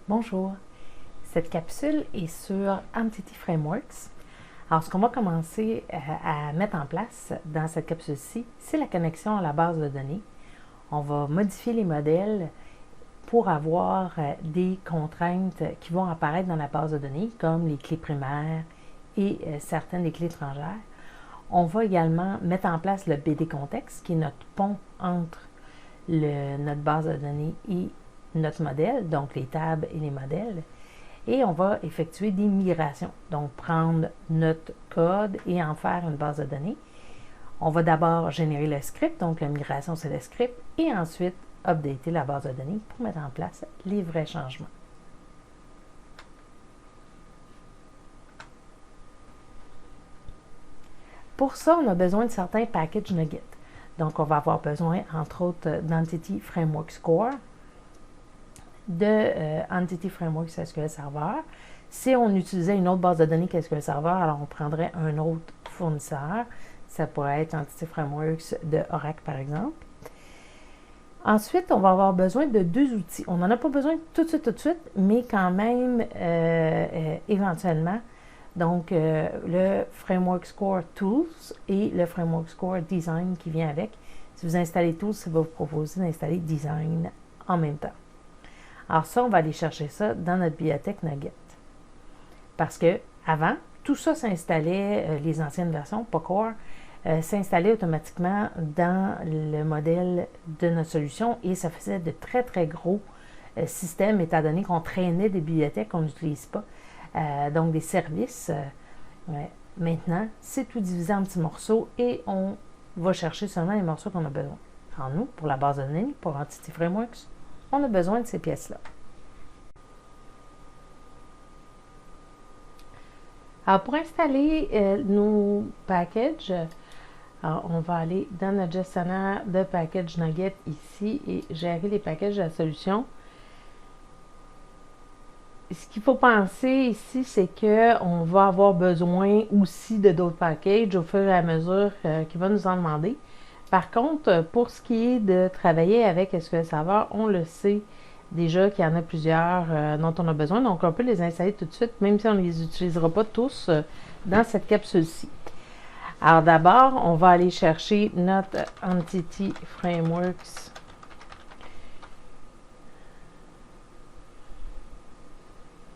Bonjour, cette capsule est sur Entity Frameworks. Alors, ce qu'on va commencer à mettre en place dans cette capsule-ci, c'est la connexion à la base de données. On va modifier les modèles pour avoir des contraintes qui vont apparaître dans la base de données, comme les clés primaires et certaines des clés étrangères. On va également mettre en place le BD Contexte, qui est notre pont entre notre base de données et notre modèle, donc les tables et les modèles. Et on va effectuer des migrations, donc prendre notre code et en faire une base de données. On va d'abord générer le script, donc la migration c'est le script, et ensuite updater la base de données pour mettre en place les vrais changements. Pour ça, on a besoin de certains packages NuGet. Donc, on va avoir besoin, entre autres, d'Entity Framework Core, de Entity Framework SQL Server. Si on utilisait une autre base de données qu'SQL Server, alors on prendrait un autre fournisseur. Ça pourrait être Entity Frameworks de Oracle, par exemple. Ensuite, on va avoir besoin de deux outils. On n'en a pas besoin tout de suite, mais quand même éventuellement. Donc, le Framework Core Tools et le Framework Core Design qui vient avec. Si vous installez Tools, ça va vous proposer d'installer Design en même temps. Alors ça, on va aller chercher ça dans notre bibliothèque NuGet. Parce que avant, tout ça s'installait, les anciennes versions, pas Core, s'installait automatiquement dans le modèle de notre solution et ça faisait de très, très gros systèmes, étant donné qu'on traînait des bibliothèques qu'on n'utilise pas. Donc des services. Maintenant, c'est tout divisé en petits morceaux et on va chercher seulement les morceaux qu'on a besoin. Alors nous, pour la base de données, pour Entity Frameworks, on a besoin de ces pièces-là. Alors, pour installer nos packages, alors on va aller dans notre gestionnaire de package NuGet ici et gérer les packages de la solution. Ce qu'il faut penser ici, c'est qu'on va avoir besoin aussi de d'autres packages au fur et à mesure qu'il va nous en demander. Par contre, pour ce qui est de travailler avec SQL Server, on le sait déjà qu'il y en a plusieurs dont on a besoin. Donc, on peut les installer tout de suite, même si on ne les utilisera pas tous dans cette capsule-ci. Alors, d'abord, on va aller chercher notre Entity Frameworks.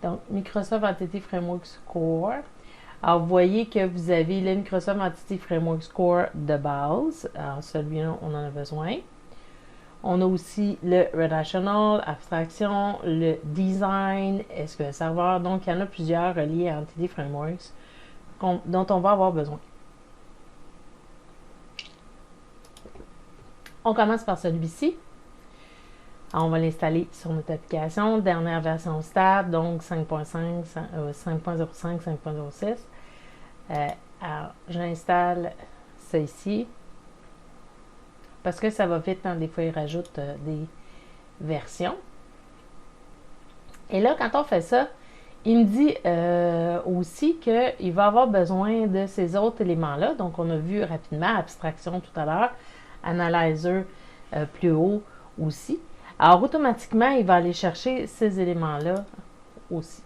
Donc, Microsoft Entity Frameworks Core. Alors, vous voyez que vous avez le Microsoft Entity Frameworks Core de base. Alors, celui-là, on en a besoin. On a aussi le Relational, Abstraction, le Design, SQL Server. Donc, il y en a plusieurs reliés à Entity Frameworks dont on va avoir besoin. On commence par celui-ci. On va l'installer sur notre application. Dernière version stable, donc 5.5, 5.05, 5.06. Alors, j'installe ça ici. Parce que ça va vite, hein, des fois, ils rajoutent des versions. Et là, quand on fait ça, il me dit aussi qu'il va avoir besoin de ces autres éléments-là. Donc, on a vu rapidement abstraction tout à l'heure, analyzer plus haut aussi. Alors, automatiquement, il va aller chercher ces éléments-là aussi.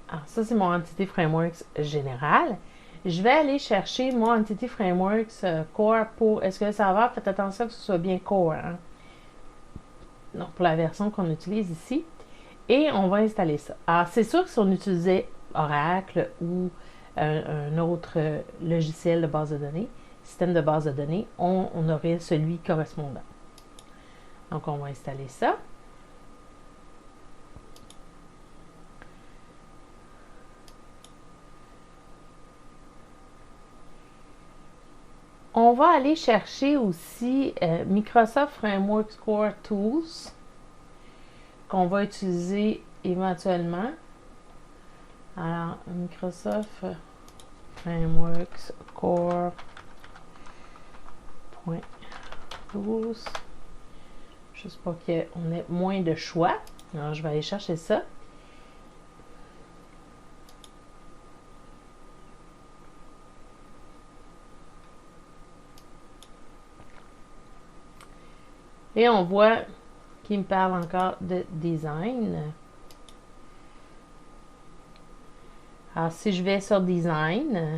Alors, ça, c'est mon Entity Frameworks général. Je vais aller chercher mon Entity Frameworks Core pour SQL Server. Faites attention que ce soit bien Core. Hein? Donc, pour la version qu'on utilise ici. Et on va installer ça. Alors, c'est sûr que si on utilisait Oracle ou un autre logiciel de base de données, système de base de données, on aurait celui correspondant. Donc, on va installer ça. On va aller chercher aussi Microsoft Framework Core Tools qu'on va utiliser éventuellement. Alors, Microsoft Frameworks Core .tools. Juste pour qu'on ait moins de choix. Alors, je vais aller chercher ça. Et on voit qui me parle encore de design. Alors, si je vais sur design,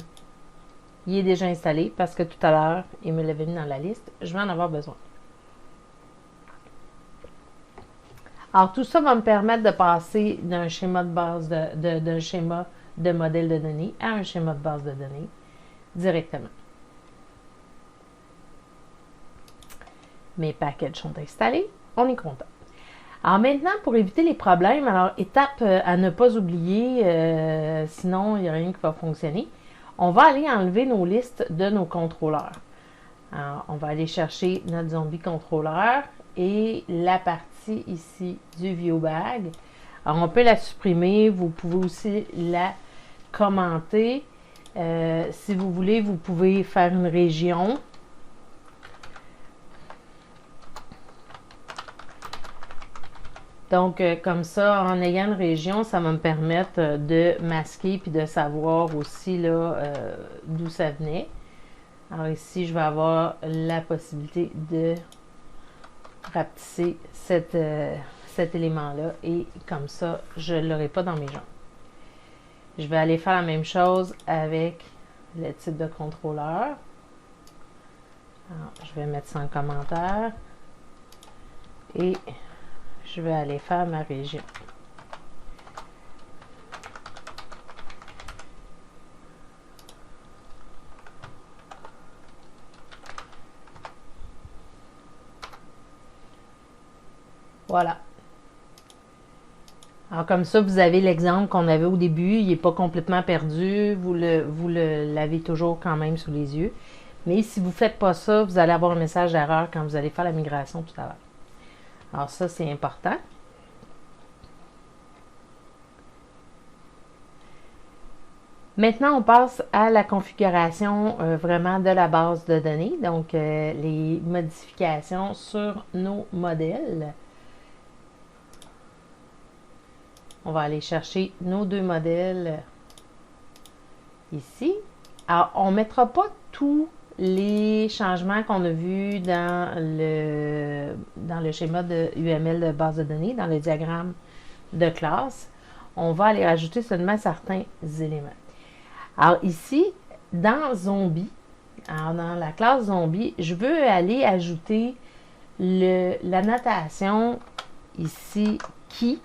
il est déjà installé parce que tout à l'heure, il me l'avait mis dans la liste. Je vais en avoir besoin. Alors, tout ça va me permettre de passer d'un schéma de base d'un schéma de modèle de données à un schéma de base de données directement. Mes packages sont installés. On est content. Alors maintenant, pour éviter les problèmes, alors étape à ne pas oublier, sinon il n'y a rien qui va fonctionner. On va aller enlever nos listes de nos contrôleurs. Alors, on va aller chercher notre zombie contrôleur et la partie ici du ViewBag. Alors, on peut la supprimer. Vous pouvez aussi la commenter. Si vous voulez, vous pouvez faire une région. Donc, comme ça, en ayant une région, ça va me permettre de masquer puis de savoir aussi d'où ça venait. Alors ici, je vais avoir la possibilité de rapetisser cet élément-là et comme ça, je ne l'aurai pas dans mes jambes. Je vais aller faire la même chose avec le type de contrôleur. Alors, je vais mettre ça en commentaire et je vais aller faire ma région. Voilà. Alors comme ça, vous avez l'exemple qu'on avait au début. Il n'est pas complètement perdu. Vous l'avez toujours quand même sous les yeux. Mais si vous ne faites pas ça, vous allez avoir un message d'erreur quand vous allez faire la migration tout à l'heure. Alors ça, c'est important. Maintenant, on passe à la configuration vraiment de la base de données, donc les modifications sur nos modèles. On va aller chercher nos deux modèles ici. Alors, on ne mettra pas tous les changements qu'on a vus dans le schéma de UML de base de données, dans le diagramme de classe. On va aller rajouter seulement certains éléments. Alors ici, dans Zombie, alors dans la classe Zombie, je veux aller ajouter la notation ici qui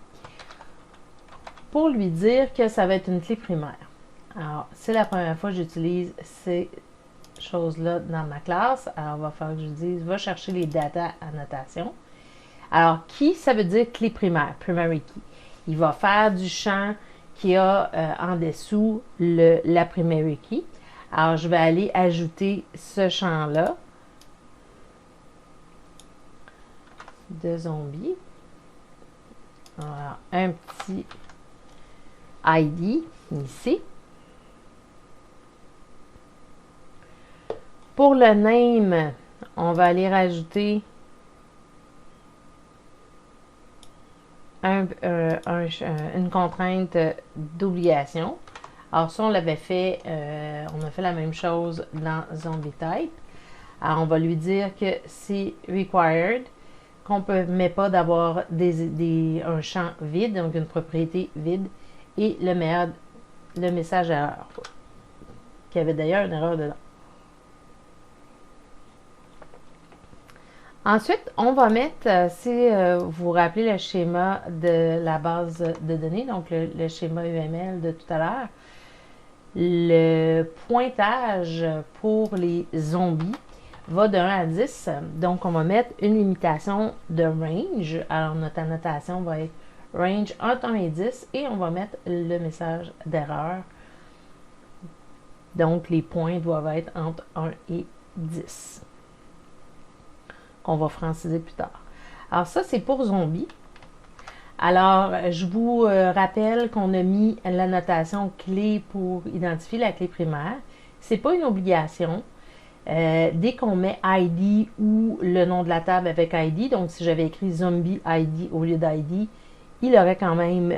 pour lui dire que ça va être une clé primaire. Alors, c'est la première fois que j'utilise ces choses-là dans ma classe. Alors, il va falloir que je dise, va chercher les data annotation. Alors, qui, ça veut dire clé primaire, primary key. Il va faire du champ qui a en dessous la primary key. Alors, je vais aller ajouter ce champ-là de zombie. Alors, un petit ID ici. Pour le name, on va aller rajouter une contrainte d'obligation. Alors ça, on l'avait fait, on a fait la même chose dans Zombie Type. Alors on va lui dire que c'est required, qu'on ne permet pas d'avoir un champ vide, donc une propriété vide, et le message erreur, qui avait d'ailleurs une erreur dedans. Ensuite, on va mettre, si vous vous rappelez le schéma de la base de données, donc le schéma UML de tout à l'heure, le pointage pour les zombies va de 1 à 10. Donc, on va mettre une limitation de range. Alors, notre annotation va être range entre 1 et 10 et on va mettre le message d'erreur. Donc, les points doivent être entre 1 et 10. Qu'on va franciser plus tard. Alors ça, c'est pour zombie. Alors, je vous rappelle qu'on a mis la notation clé pour identifier la clé primaire. Ce n'est pas une obligation. Dès qu'on met ID ou le nom de la table avec ID, donc si j'avais écrit zombie ID au lieu d'ID, il aurait quand même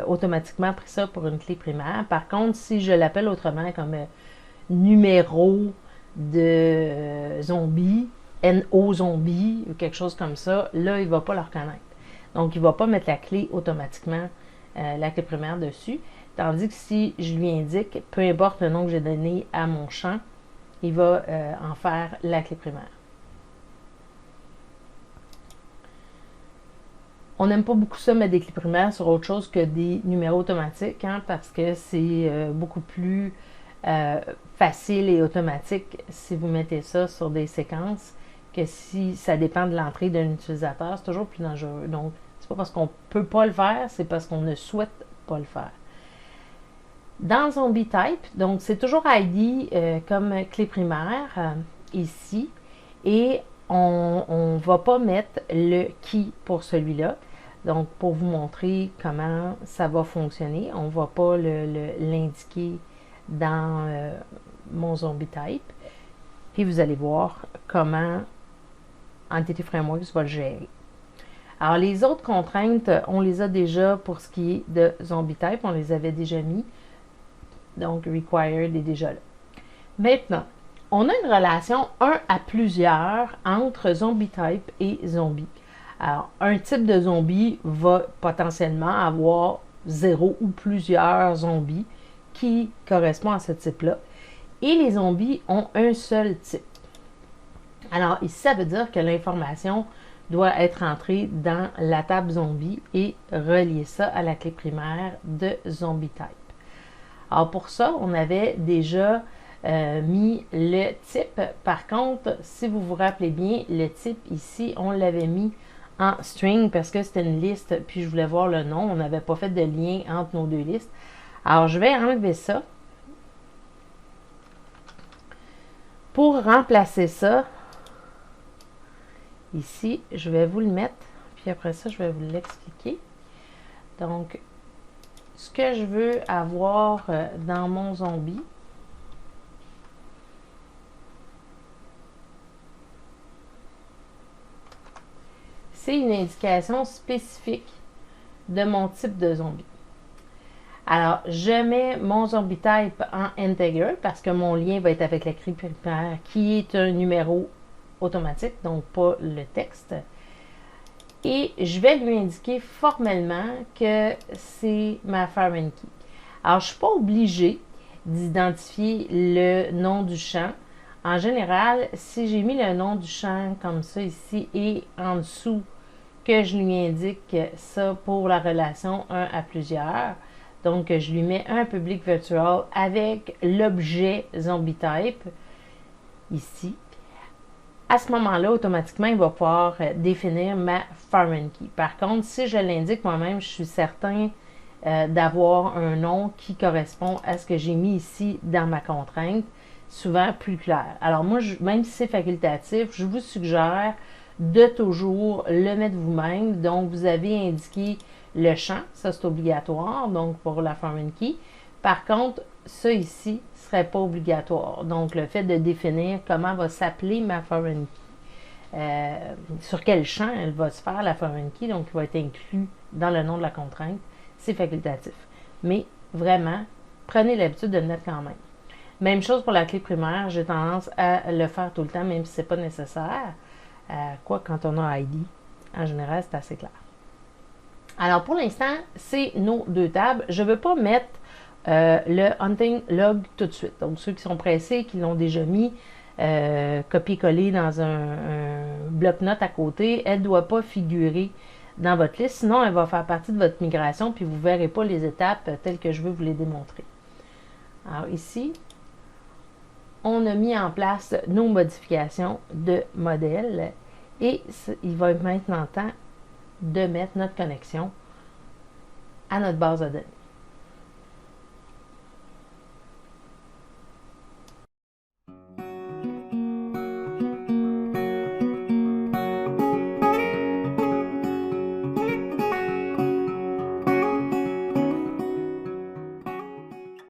automatiquement pris ça pour une clé primaire. Par contre, si je l'appelle autrement comme numéro de zombie, NO zombie ou quelque chose comme ça, là, il ne va pas le reconnaître. Donc, il ne va pas mettre la clé automatiquement, la clé primaire dessus. Tandis que si je lui indique, peu importe le nom que j'ai donné à mon champ, il va en faire la clé primaire. On n'aime pas beaucoup ça, mettre des clés primaires sur autre chose que des numéros automatiques, hein, parce que c'est beaucoup plus facile et automatique si vous mettez ça sur des séquences que si ça dépend de l'entrée d'un utilisateur. C'est toujours plus dangereux. Donc, c'est pas parce qu'on ne peut pas le faire, c'est parce qu'on ne souhaite pas le faire. Dans Zombie Type, donc c'est toujours ID comme clé primaire ici, et on ne va pas mettre le key pour celui-là. Donc, pour vous montrer comment ça va fonctionner, on ne va pas l'indiquer dans mon Zombie Type. Puis, vous allez voir comment Entity Frameworks va le gérer. Alors, les autres contraintes, on les a déjà pour ce qui est de Zombie Type. On les avait déjà mis. Donc, Required est déjà là. Maintenant, on a une relation 1 à plusieurs entre Zombie Type et Zombie. Alors, un type de zombie va potentiellement avoir 0 ou plusieurs zombies qui correspondent à ce type-là. Et les zombies ont un seul type. Alors, ici, ça veut dire que l'information doit être entrée dans la table zombie et relier ça à la clé primaire de Zombie Type. Alors, pour ça, on avait déjà mis le type. Par contre, si vous vous rappelez bien, le type ici, on l'avait mis en string parce que c'était une liste, puis je voulais voir le nom. On n'avait pas fait de lien entre nos deux listes. Alors, je vais enlever ça. Pour remplacer ça, ici, je vais vous le mettre, puis après ça, je vais vous l'expliquer. Donc, ce que je veux avoir dans mon zombie, c'est une indication spécifique de mon type de zombie. Alors, je mets mon zombie type en integer parce que mon lien va être avec la clé primaire qui est un numéro automatique, donc pas le texte. Et je vais lui indiquer formellement que c'est ma foreign key. Alors, je ne suis pas obligée d'identifier le nom du champ. En général, si j'ai mis le nom du champ comme ça ici et en dessous que je lui indique ça pour la relation 1 à plusieurs, donc je lui mets un public virtual avec l'objet zombie type ici. À ce moment-là, automatiquement, il va pouvoir définir ma foreign key. Par contre, si je l'indique moi-même, je suis certain d'avoir un nom qui correspond à ce que j'ai mis ici dans ma contrainte, souvent plus clair. Alors moi, même si c'est facultatif, je vous suggère de toujours le mettre vous-même. Donc, vous avez indiqué le champ, ça c'est obligatoire, donc pour la foreign key. Par contre, ça ici ne serait pas obligatoire. Donc, le fait de définir comment va s'appeler ma foreign key, sur quel champ elle va se faire la foreign key, donc il va être inclus dans le nom de la contrainte, c'est facultatif. Mais vraiment, prenez l'habitude de le mettre quand même. Même chose pour la clé primaire, j'ai tendance à le faire tout le temps, même si ce n'est pas nécessaire. Quoi, quand on a ID, en général, c'est assez clair. Alors, pour l'instant, c'est nos deux tables. Je ne veux pas mettre le hunting log tout de suite. Donc, ceux qui sont pressés, qui l'ont déjà mis, copier-coller dans un bloc-notes à côté, elle ne doit pas figurer dans votre liste. Sinon, elle va faire partie de votre migration, puis vous ne verrez pas les étapes telles que je veux vous les démontrer. Alors, ici, on a mis en place nos modifications de modèle et il va être maintenant temps de mettre notre connexion à notre base de données.